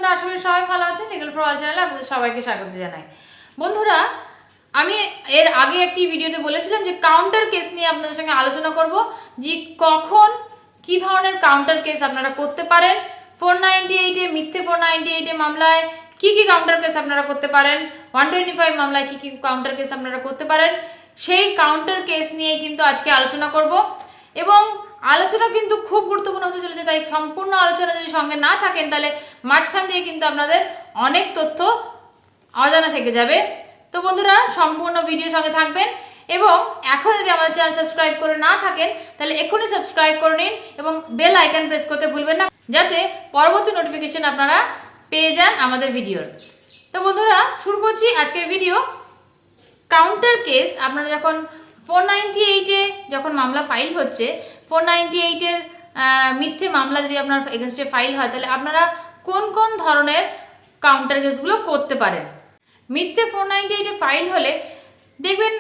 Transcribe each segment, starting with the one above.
বন্ধুরা, আশা করি সবাই ভালো আছেন। লিগ্যাল ফর অল চ্যানেলে আপনাদের সবাইকে স্বাগত জানাই। বন্ধুরা, আমি এর আগে একটি ভিডিওতে বলেছিলাম যে কাউন্টার কেস নিয়ে আপনাদের সঙ্গে আলোচনা করব, যে কখন কি ধরনের কাউন্টার কেস আপনারা করতে পারেন। 498 মিথ্যে 498 মামলায় কি কি কাউন্টার কেস আপনারা করতে পারেন, 125 মামলায় কি কি কাউন্টার কেস আপনারা করতে পারেন, সেই কাউন্টার কেস নিয়ে কিন্তু আজকে আলোচনা করব। এবং আলোচনা কিন্তু খুব গুরুত্বপূর্ণ হতে চলেছে, তাই সম্পূর্ণ আলোচনা যদি সঙ্গে না থাকেন তাহলে মাঝখান দিয়ে কিন্তু আপনাদের অনেক তথ্য অজানা থেকে যাবে। তো বন্ধুরা, সম্পূর্ণ ভিডিও সঙ্গে থাকবেন এবং এখন যদি আমার চ্যানেল সাবস্ক্রাইব করে না থাকেন তাহলে এখনই সাবস্ক্রাইব করে নিন এবং বেল আইকন প্রেস করতে ভুলবেন না, যাতে পরবর্তী নোটিফিকেশন আপনারা পেয়ে যান আমাদের ভিডিওর। তো বন্ধুরা, শুরু করছি আজকের ভিডিও। কাউন্টার কেস আপনারা যখন 498 যখন মামলা ফাইল হচ্ছে, 498 মিথ্যে মামলা যদি আপনার এগেনস্টে ফাইল হয়, তাহলে আপনারা কোন কোন ধরনের কাউন্টার কেসগুলো করতে পারেন। মিথ্যে 498 ফাইল হলে দেখবেন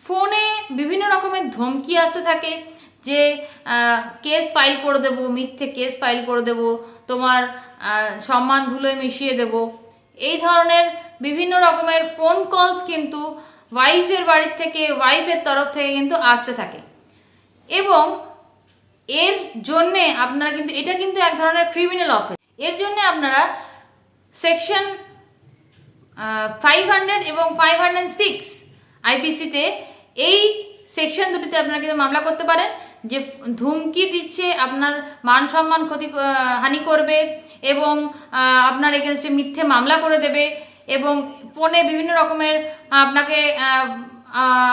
ফোনে বিভিন্ন রকমের ধমকি আসতে থাকে, যে কেস ফাইল করে দেবো, মিথ্যে কেস ফাইল করে দেবো, তোমার সম্মান ধুলোয় মিশিয়ে দেব, এই ধরনের বিভিন্ন রকমের ফোন কলস কিন্তু ওয়াইফের বাড়ির থেকে, ওয়াইফের তরফ থেকে কিন্তু আসতে থাকে। এবং এর জন্যে আপনারা কিন্তু, এটা কিন্তু এক ধরনের ক্রিমিনাল অফেন্স। এর জন্য আপনারা সেকশন 500 এবং 506 আইপিসিতে, এই সেকশন দুটিতে আপনারা কিন্তু মামলা করতে পারেন, যে ধমকি দিচ্ছে, আপনার মান সম্মান হানি করবে এবং আপনার এগেনস্টে মিথ্যে মামলা করে দেবে এবং ফোনে বিভিন্ন রকমের আপনাকে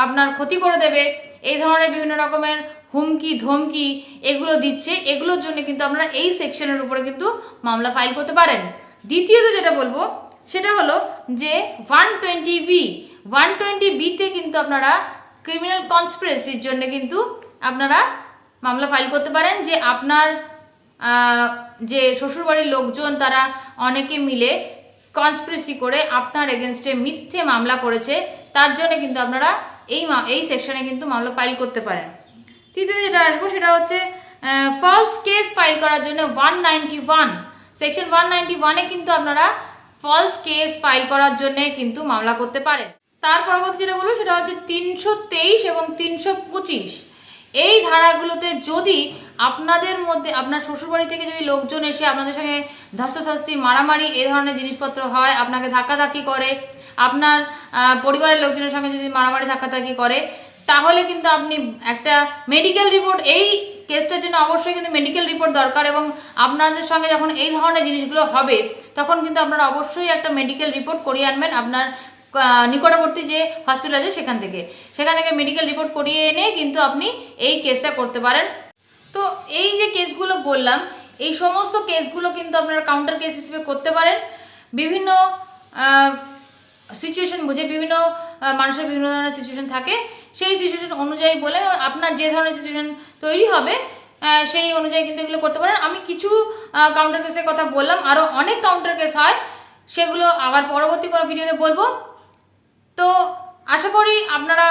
আপনার ক্ষতি করে দেবে, এই ধরনের বিভিন্ন রকমের হুমকি ধমকি এগুলো দিচ্ছে। এগুলোর জন্য কিন্তু আপনারা এই সেকশনের উপরে কিন্তু মামলা ফাইল করতে পারেন। দ্বিতীয়ত যেটা বলবো সেটা হলো যে 120B-তে কিন্তু আপনারা ক্রিমিনাল কনস্পিরেসির জন্য কিন্তু আপনারা মামলা ফাইল করতে পারেন, যে আপনার যে শ্বশুরবাড়ির লোকজন তারা অনেকে মিলে কনস্পিরেসি করে আপনার এগেনস্টে মিথ্যে মামলা করেছে, তার জন্য কিন্তু আপনারা এই সেকশনে কিন্তু মামলা ফাইল করতে পারেন। তৃতীয় যেটা আসবো সেটা হচ্ছে ফলস কেস ফাইল করার জন্য 191 সেকশন 191-এ কিন্তু আপনারা ফলস কেস ফাইল করার জন্য কিন্তু মামলা করতে পারেন। তার পরবর্তী যেটা বলবো সেটা হচ্ছে 323 এবং 325 এই ধারাগুলোতে যদি আপনাদের মধ্যে, আপনার শ্বশুরবাড়ি থেকে যদি লোকজন এসে আপনাদের সঙ্গে ধস্তাধস্তি, মারামারি, এই ধরনের জিনিসপত্র হয়, আপনাকে ধাক্কাধাক্কি করে, আপনার পরিবারের লোকজনের সঙ্গে যদি মারামারি ধাক্কাধাক্কি করে, তাহলে কিন্তু আপনি একটা মেডিকেল রিপোর্ট, এই কেসটার জন্য অবশ্যই কিন্তু মেডিকেল রিপোর্ট দরকার। এবং আপনাদের সঙ্গে যখন এই ধরনের জিনিসগুলো হবে তখন কিন্তু আপনারা অবশ্যই একটা মেডিকেল রিপোর্ট করিয়ে আনবেন আপনার নিকটবর্তী যে হসপিটাল আছে সেখান থেকে মেডিকেল রিপোর্ট করিয়ে এনে কিন্তু আপনি এই কেসটা করতে পারেন। তো এই যে কেসগুলো বললাম, এই সমস্ত কেসগুলো কিন্তু আপনারা কাউন্টার কেস হিসেবে করতে পারেন। বিভিন্ন সিচুয়েশন বুঝে, বিভিন্ন মানুষের বিভিন্ন ধরনের সিচুয়েশন থাকে, সেই সিচুয়েশন অনুযায়ী বলে আপনার যে ধরনের সিচুয়েশন তৈরি হবে সেই অনুযায়ী কিন্তু এগুলো করতে পারেন। আমি কিছু কাউন্টার কেসের কথা বললাম, আরও অনেক কাউন্টার কেস হয়, সেগুলো আবার পরবর্তী কোনো ভিডিওতে বলবো। তো আশা করি আপনারা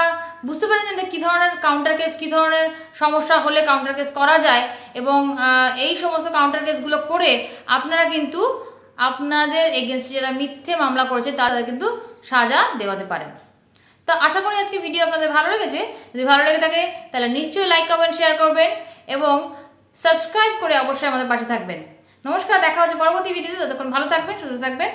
বুঝতে পেরেছেন যে কী ধরনের কাউন্টার কেস, কী ধরনের সমস্যা হলে কাউন্টার কেস করা যায়, এবং এই সমস্ত কাউন্টার কেসগুলো করে আপনারা কিন্তু আপনাদের এগেনস্টে যারা মিথ্যে মামলা করেছে তাদের কিন্তু সাজা দেওয়াতে পারেন। তো আশা করি আজকে ভিডিও আপনাদের ভালো লেগেছে। যদি ভালো লেগে থাকে তাহলে নিশ্চয়ই লাইক, কমেন্ট, শেয়ার করবেন এবং সাবস্ক্রাইব করে অবশ্যই আমাদের পাশে থাকবেন। নমস্কার, দেখা হচ্ছে পরবর্তী ভিডিওতে। ততক্ষণ ভালো থাকবেন, সুস্থ থাকবেন।